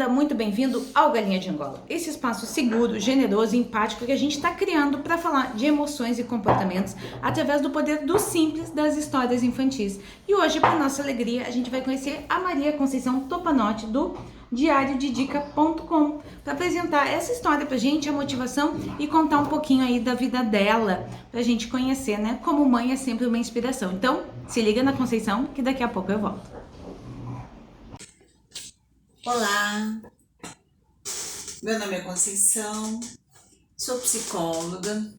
bem-vinda, muito bem-vindo ao Galinha de Angola. Esse espaço seguro, generoso e empático que a gente está criando para falar de emoções e comportamentos através do poder do simples das histórias infantis. E hoje, para nossa alegria, a gente vai conhecer a Maria Conceição Topanotti do diariodedica.com para apresentar essa história pra gente, a motivação e contar um pouquinho aí da vida dela, pra gente conhecer, né? Como mãe é sempre uma inspiração. Então, se liga na Conceição que daqui a pouco eu volto. Olá, meu nome é Conceição, sou psicóloga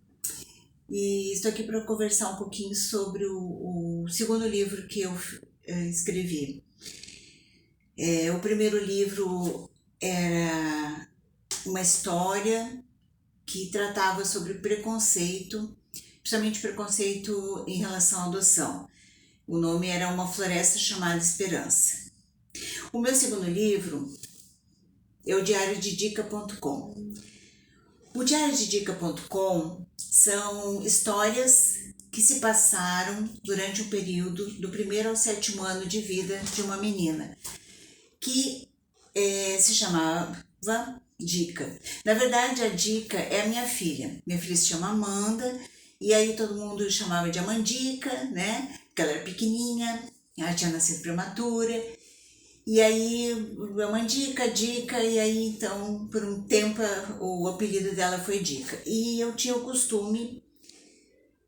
e estou aqui para conversar um pouquinho sobre o segundo livro que eu escrevi. O primeiro livro era uma história que tratava sobre preconceito, principalmente preconceito em relação à adoção. O nome era Uma Floresta Chamada Esperança. O meu segundo livro é o diariodedica.com. O diariodedica.com são histórias que se passaram durante o período do 1º ao 7º ano de vida de uma menina, que se chamava Dica. Na verdade, a Dica é a minha filha. Minha filha se chama Amanda, e aí todo mundo chamava de Amandica, né? Porque ela era pequenininha, ela tinha nascido prematura. E aí, Amandica, Dica, e aí então, por um tempo, o apelido dela foi Dica. E eu tinha o costume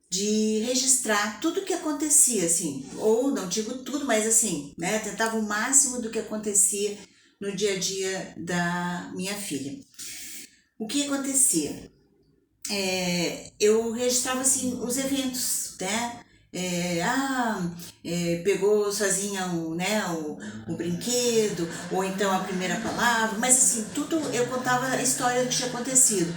de registrar tudo o que acontecia, assim, ou não digo tudo, mas assim, né, tentava o máximo do que acontecia no dia a dia da minha filha. O que acontecia? Eu registrava, assim, os eventos, né? Pegou sozinha o brinquedo, ou então a primeira palavra, mas assim, tudo eu contava a história do que tinha acontecido.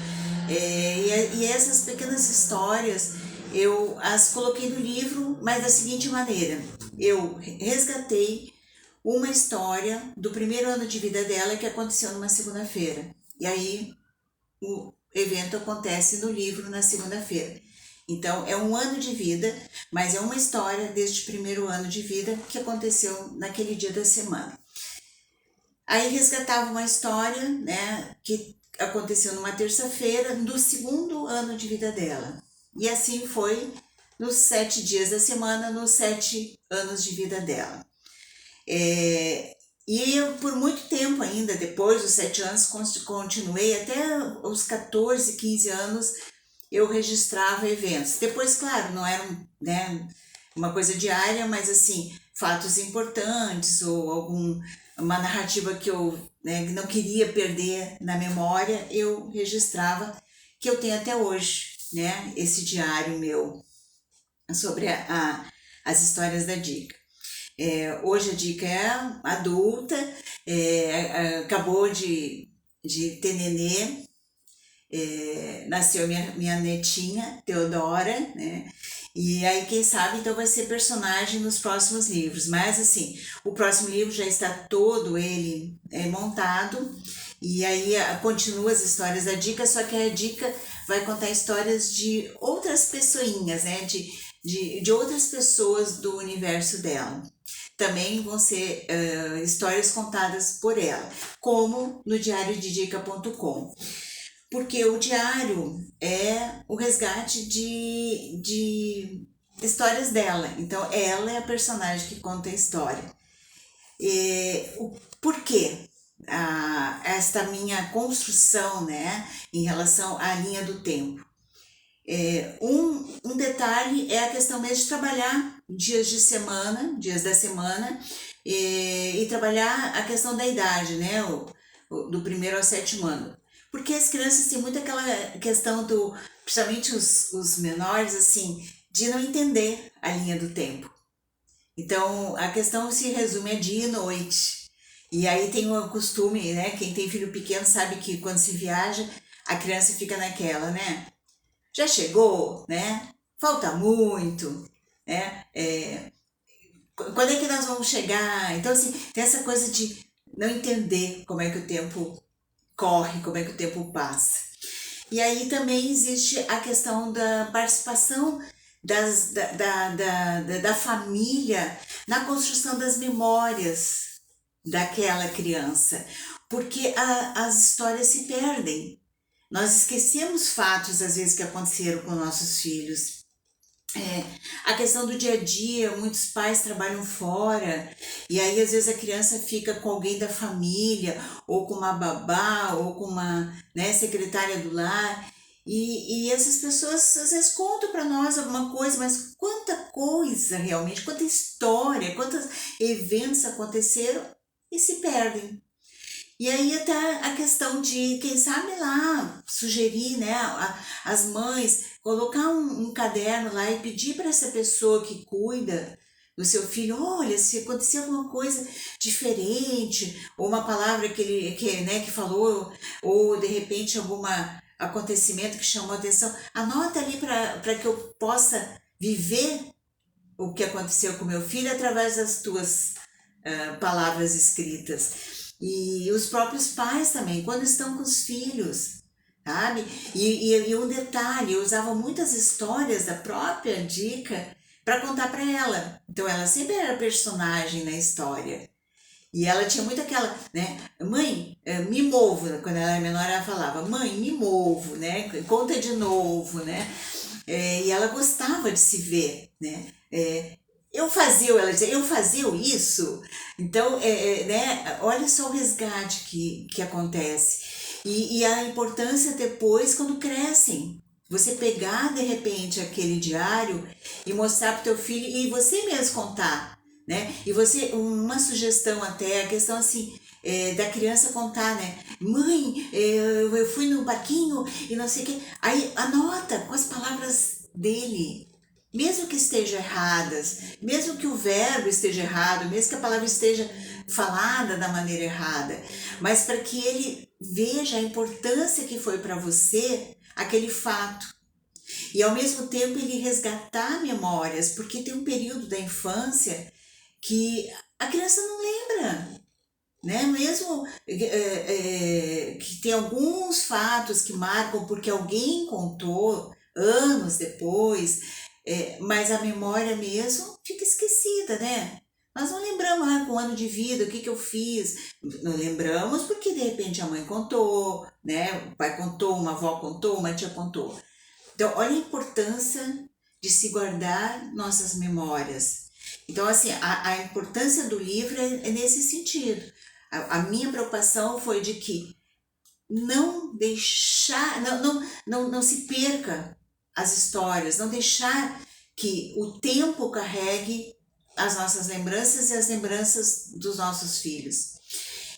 E essas pequenas histórias eu as coloquei no livro, mas da seguinte maneira: eu resgatei uma história do 1º ano de vida dela que aconteceu numa segunda-feira. E aí o evento acontece no livro na segunda-feira. Então, é um ano de vida, mas é uma história deste 1º ano de vida que aconteceu naquele dia da semana. Aí resgatava uma história, né, que aconteceu numa terça-feira do 2º ano de vida dela. E assim foi nos 7 dias da semana, nos 7 anos de vida dela. E eu, por muito tempo ainda, depois dos 7 anos, continuei até os 14, 15 anos, eu registrava eventos. Depois, claro, não era uma coisa diária, mas assim, fatos importantes ou uma narrativa que eu não queria perder na memória, eu registrava, que eu tenho até hoje, né, esse diário meu sobre as histórias da Dica. Hoje a Dica é adulta, acabou de ter nenê, nasceu minha netinha, Teodora, né? E aí, quem sabe, então vai ser personagem nos próximos livros. Mas, assim, o próximo livro já está todo ele montado. E aí, continua as histórias da Dica, só que a Dica vai contar histórias de outras pessoinhas, né? De outras pessoas do universo dela. Também vão ser histórias contadas por ela, como no diariodedica.com. Porque o diário é o resgate de histórias dela. Então, ela é a personagem que conta a história. Por quê? Esta minha construção, né, em relação à linha do tempo. Um detalhe é a questão mesmo de trabalhar dias da semana, e trabalhar a questão da idade, né, do 1º ao 7º ano. Porque as crianças têm muito aquela questão principalmente os menores, assim, de não entender a linha do tempo. Então, a questão se resume a dia e noite. E aí tem o costume, né, quem tem filho pequeno sabe que quando se viaja, a criança fica naquela, né? Já chegou, né? Falta muito, né? Quando é que nós vamos chegar? Então, assim, tem essa coisa de não entender como é que o tempo corre, como é que o tempo passa. E aí também existe a questão da participação da família na construção das memórias daquela criança. porque as histórias se perdem. Nós esquecemos fatos, às vezes, que aconteceram com nossos filhos. A questão do dia a dia, muitos pais trabalham fora, e aí às vezes a criança fica com alguém da família, ou com uma babá, ou com uma, né, secretária do lar, e essas pessoas às vezes contam para nós alguma coisa, mas quanta coisa realmente, quanta história, quantos eventos aconteceram e se perdem. E aí até a questão de, quem sabe lá, sugerir, né, as mães, colocar um caderno lá e pedir para essa pessoa que cuida do seu filho, olha, se acontecer alguma coisa diferente, ou uma palavra né, que falou, ou de repente algum acontecimento que chamou a atenção, anota ali para que eu possa viver o que aconteceu com meu filho através das tuas palavras escritas. E os próprios pais também, quando estão com os filhos, sabe? E um detalhe, eu usava muitas histórias da própria Dica para contar para ela. Então ela sempre era personagem na história. E ela tinha muito aquela, né? Mãe, me movo. Quando ela era menor, ela falava, mãe, me movo, né? Conta de novo, né? E ela gostava de se ver, né? Ela dizia, eu fazia isso. Então, né, olha só o resgate que acontece. E a importância depois, quando crescem, você pegar de repente aquele diário e mostrar para o teu filho e você mesmo contar, né? E você, uma sugestão até, a questão assim, da criança contar, né? Mãe, eu fui no parquinho e não sei o quê. Aí anota com as palavras dele, mesmo que estejam erradas, mesmo que o verbo esteja errado, mesmo que a palavra esteja falada da maneira errada, mas para que ele veja a importância que foi para você aquele fato. E ao mesmo tempo ele resgatar memórias, porque tem um período da infância que a criança não lembra, né? Mesmo que tem alguns fatos que marcam porque alguém contou anos depois, mas a memória mesmo fica esquecida, né? Nós não lembramos, com um ano de vida, o que eu fiz. Não lembramos porque de repente a mãe contou, né? O pai contou, uma avó contou, uma tia contou. Então, olha a importância de se guardar nossas memórias. Então, assim, a importância do livro é nesse sentido. A minha preocupação foi de que não deixar, não se perca as histórias, não deixar que o tempo carregue as nossas lembranças e as lembranças dos nossos filhos.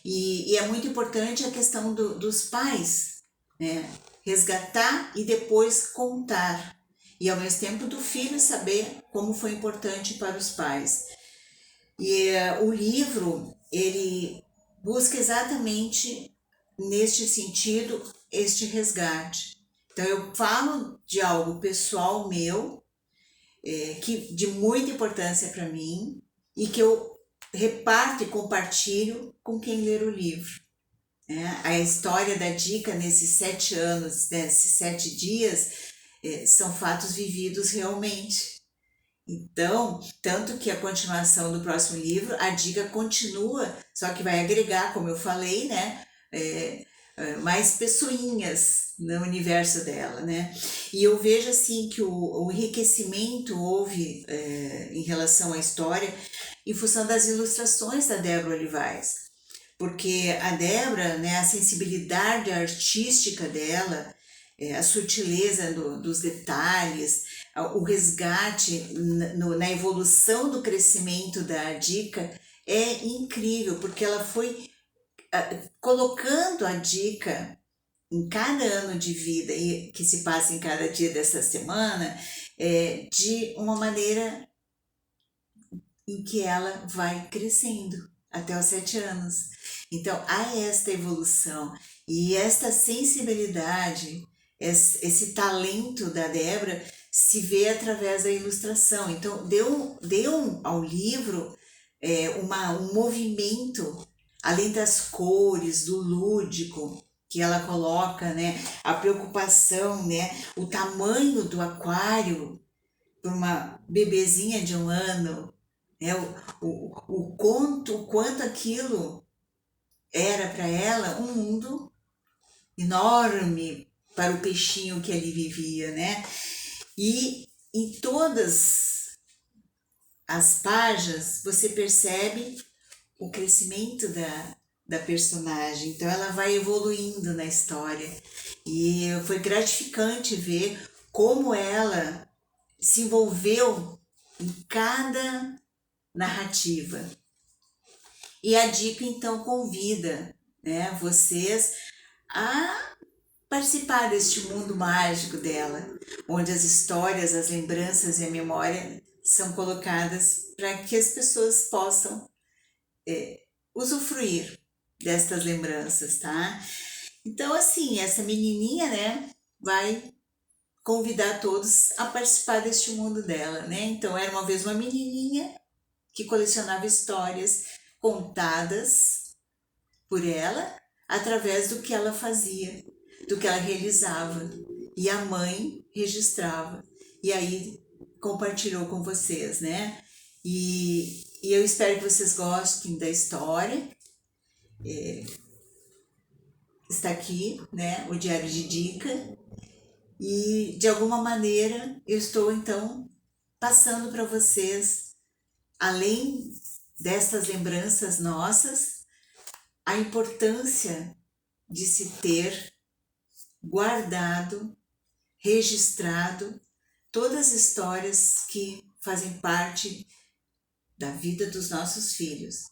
E é muito importante a questão dos pais, né? Resgatar e depois contar. E ao mesmo tempo do filho saber como foi importante para os pais. E o livro, ele busca exatamente neste sentido, este resgate. Então eu falo de algo pessoal meu, que de muita importância para mim, e que eu reparto e compartilho com quem ler o livro. A história da Dica nesses 7 anos, nesses 7 dias, são fatos vividos realmente. Então, tanto que a continuação do próximo livro, a Dica continua, só que vai agregar, como eu falei, né, mais pessoinhas no universo dela, né? E eu vejo assim que o enriquecimento houve em relação à história em função das ilustrações da Débora Olivais, porque a Débora, né, a sensibilidade artística dela, a sutileza dos detalhes, o resgate na evolução do crescimento da Dica é incrível, porque ela foi colocando a Dica em cada ano de vida e que se passa em cada dia dessa semana, de uma maneira em que ela vai crescendo até os 7 anos. Então, há esta evolução e esta sensibilidade, esse talento da Débora se vê através da ilustração. Então, deu ao livro um movimento, além das cores, do lúdico que ela coloca, né? A preocupação, né? O tamanho do aquário para uma bebezinha de 1 ano, né? O quanto aquilo era para ela um mundo enorme para o peixinho que ali vivia, né? E em todas as páginas você percebe o crescimento da personagem. Então ela vai evoluindo na história. E foi gratificante ver como ela se envolveu em cada narrativa. E a dica então convida, né, vocês a participar deste mundo mágico dela, onde as histórias, as lembranças e a memória são colocadas para que as pessoas possam usufruir destas lembranças, tá? Então, assim, essa menininha, né, vai convidar todos a participar deste mundo dela, né? Então, era uma vez uma menininha que colecionava histórias contadas por ela através do que ela fazia, do que ela realizava, e a mãe registrava, e aí compartilhou com vocês, né? E eu espero que vocês gostem da história. Está aqui, né, o Diário de Dica, e de alguma maneira eu estou então passando para vocês, além destas lembranças nossas, a importância de se ter guardado, registrado todas as histórias que fazem parte da vida dos nossos filhos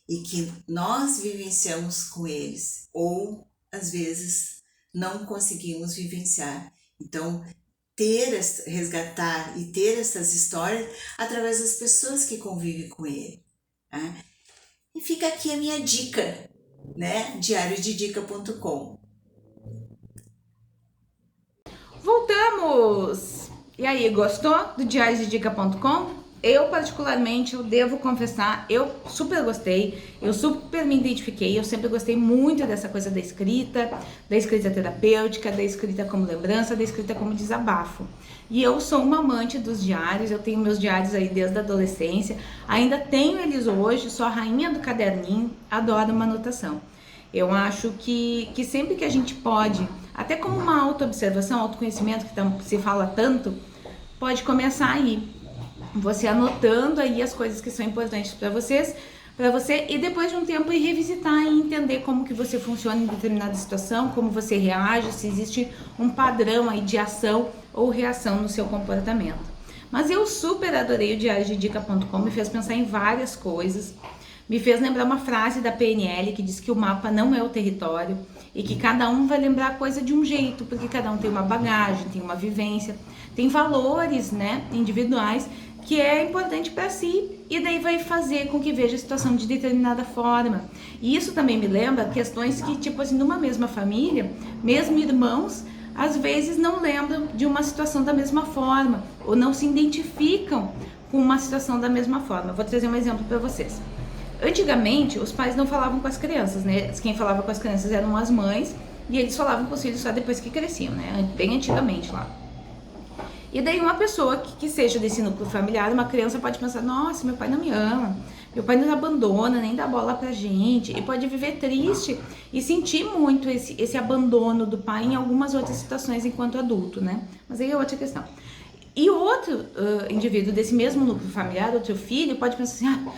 e que nós vivenciamos com eles, ou às vezes não conseguimos vivenciar. Então, resgatar e ter essas histórias através das pessoas que convivem com ele. Tá? E fica aqui a minha dica, né? diariodedica.com. Voltamos! E aí, gostou do diariodedica.com? Eu, particularmente, eu devo confessar, eu super gostei, eu super me identifiquei, eu sempre gostei muito dessa coisa da escrita terapêutica, da escrita como lembrança, da escrita como desabafo. E eu sou uma amante dos diários, eu tenho meus diários aí desde a adolescência, ainda tenho eles hoje, sou a rainha do caderninho, adoro uma anotação. Eu acho que sempre que a gente pode, até como uma autoobservação, autoconhecimento que se fala tanto, pode começar aí. Você anotando aí as coisas que são importantes para você e depois de um tempo ir revisitar e entender como que você funciona em determinada situação, como você reage, se existe um padrão aí de ação ou reação no seu comportamento. Mas eu super adorei o diariodedica.com, me fez pensar em várias coisas, me fez lembrar uma frase da PNL que diz que o mapa não é o território e que cada um vai lembrar a coisa de um jeito, porque cada um tem uma bagagem, tem uma vivência, tem valores, né, individuais que é importante para si, e daí vai fazer com que veja a situação de determinada forma. E isso também me lembra questões que, tipo assim, numa mesma família, mesmo irmãos, às vezes não lembram de uma situação da mesma forma, ou não se identificam com uma situação da mesma forma. Vou trazer um exemplo para vocês. Antigamente, os pais não falavam com as crianças, né? Quem falava com as crianças eram as mães, e eles falavam com os filhos só depois que cresciam, né? Bem antigamente lá. E daí uma pessoa que seja desse núcleo familiar, uma criança pode pensar, nossa, meu pai não me ama, meu pai nos abandona, nem dá bola pra gente, e pode viver triste e sentir muito esse abandono do pai em algumas outras situações enquanto adulto, né? Mas aí é outra questão. E outro indivíduo desse mesmo núcleo familiar, outro filho, pode pensar assim,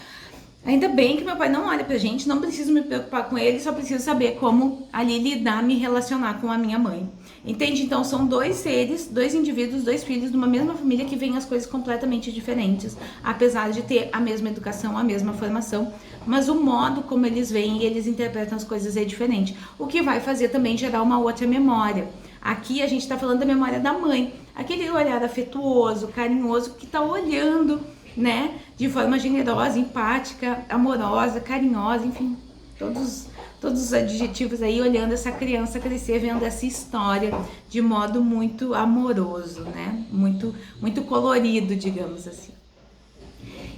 ainda bem que meu pai não olha pra gente, não preciso me preocupar com ele, só preciso saber como ali lidar, me relacionar com a minha mãe. Entende? Então são dois seres, dois indivíduos, dois filhos de uma mesma família que veem as coisas completamente diferentes, apesar de ter a mesma educação, a mesma formação, mas o modo como eles veem e eles interpretam as coisas é diferente, o que vai fazer também gerar uma outra memória. Aqui a gente está falando da memória da mãe, aquele olhar afetuoso, carinhoso, que está olhando, né, de forma generosa, empática, amorosa, carinhosa, enfim, todos os adjetivos aí, olhando essa criança crescer, vendo essa história de modo muito amoroso, né, muito colorido, digamos assim.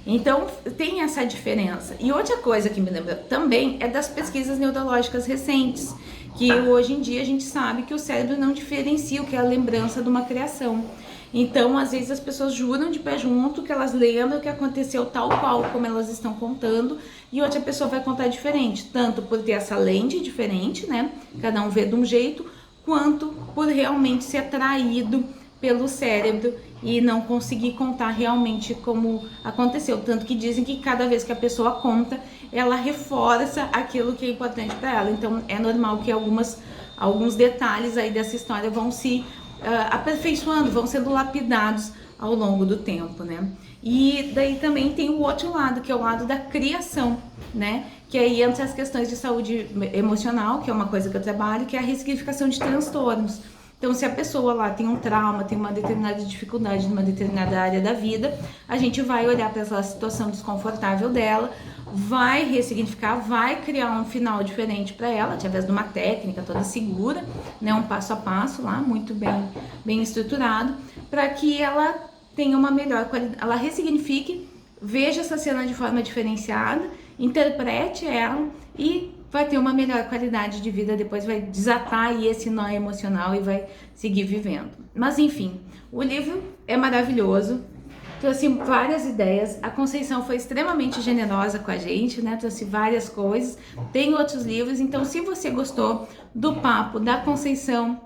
Então, tem essa diferença. E outra coisa que me lembra também é das pesquisas neurológicas recentes, que hoje em dia a gente sabe que o cérebro não diferencia o que é a lembrança de uma criação. Então, às vezes as pessoas juram de pé junto que elas lembram que aconteceu tal qual como elas estão contando, e outra pessoa vai contar diferente, tanto por ter essa lente diferente, né? Cada um vê de um jeito, quanto por realmente ser atraído pelo cérebro e não conseguir contar realmente como aconteceu. Tanto que dizem que cada vez que a pessoa conta, ela reforça aquilo que é importante para ela. Então é normal que alguns detalhes aí dessa história vão se aperfeiçoando, vão sendo lapidados ao longo do tempo, né? E daí também tem o outro lado, que é o lado da criação, né? Que aí entra as questões de saúde emocional, que é uma coisa que eu trabalho, que é a ressignificação de transtornos. Então, se a pessoa lá tem um trauma, tem uma determinada dificuldade numa determinada área da vida, a gente vai olhar para essa situação desconfortável dela, vai ressignificar, vai criar um final diferente para ela, através de uma técnica toda segura, né, um passo a passo lá, muito bem estruturado, para que ela tenha uma melhor qualidade, ela ressignifique, veja essa cena de forma diferenciada, interprete ela e vai ter uma melhor qualidade de vida, depois vai desatar aí esse nó emocional e vai seguir vivendo. Mas enfim, o livro é maravilhoso, trouxe várias ideias, a Conceição foi extremamente generosa com a gente, né? Trouxe várias coisas, tem outros livros, então se você gostou do papo da Conceição,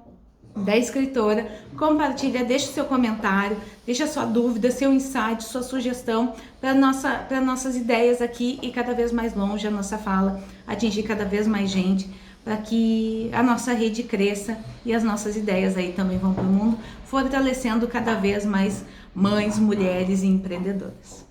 da escritora, compartilha, deixa o seu comentário, deixa sua dúvida, seu insight, sua sugestão para nossas ideias aqui e cada vez mais longe a nossa fala, atingir cada vez mais gente, para que a nossa rede cresça e as nossas ideias aí também vão para o mundo, fortalecendo cada vez mais mães, mulheres e empreendedoras.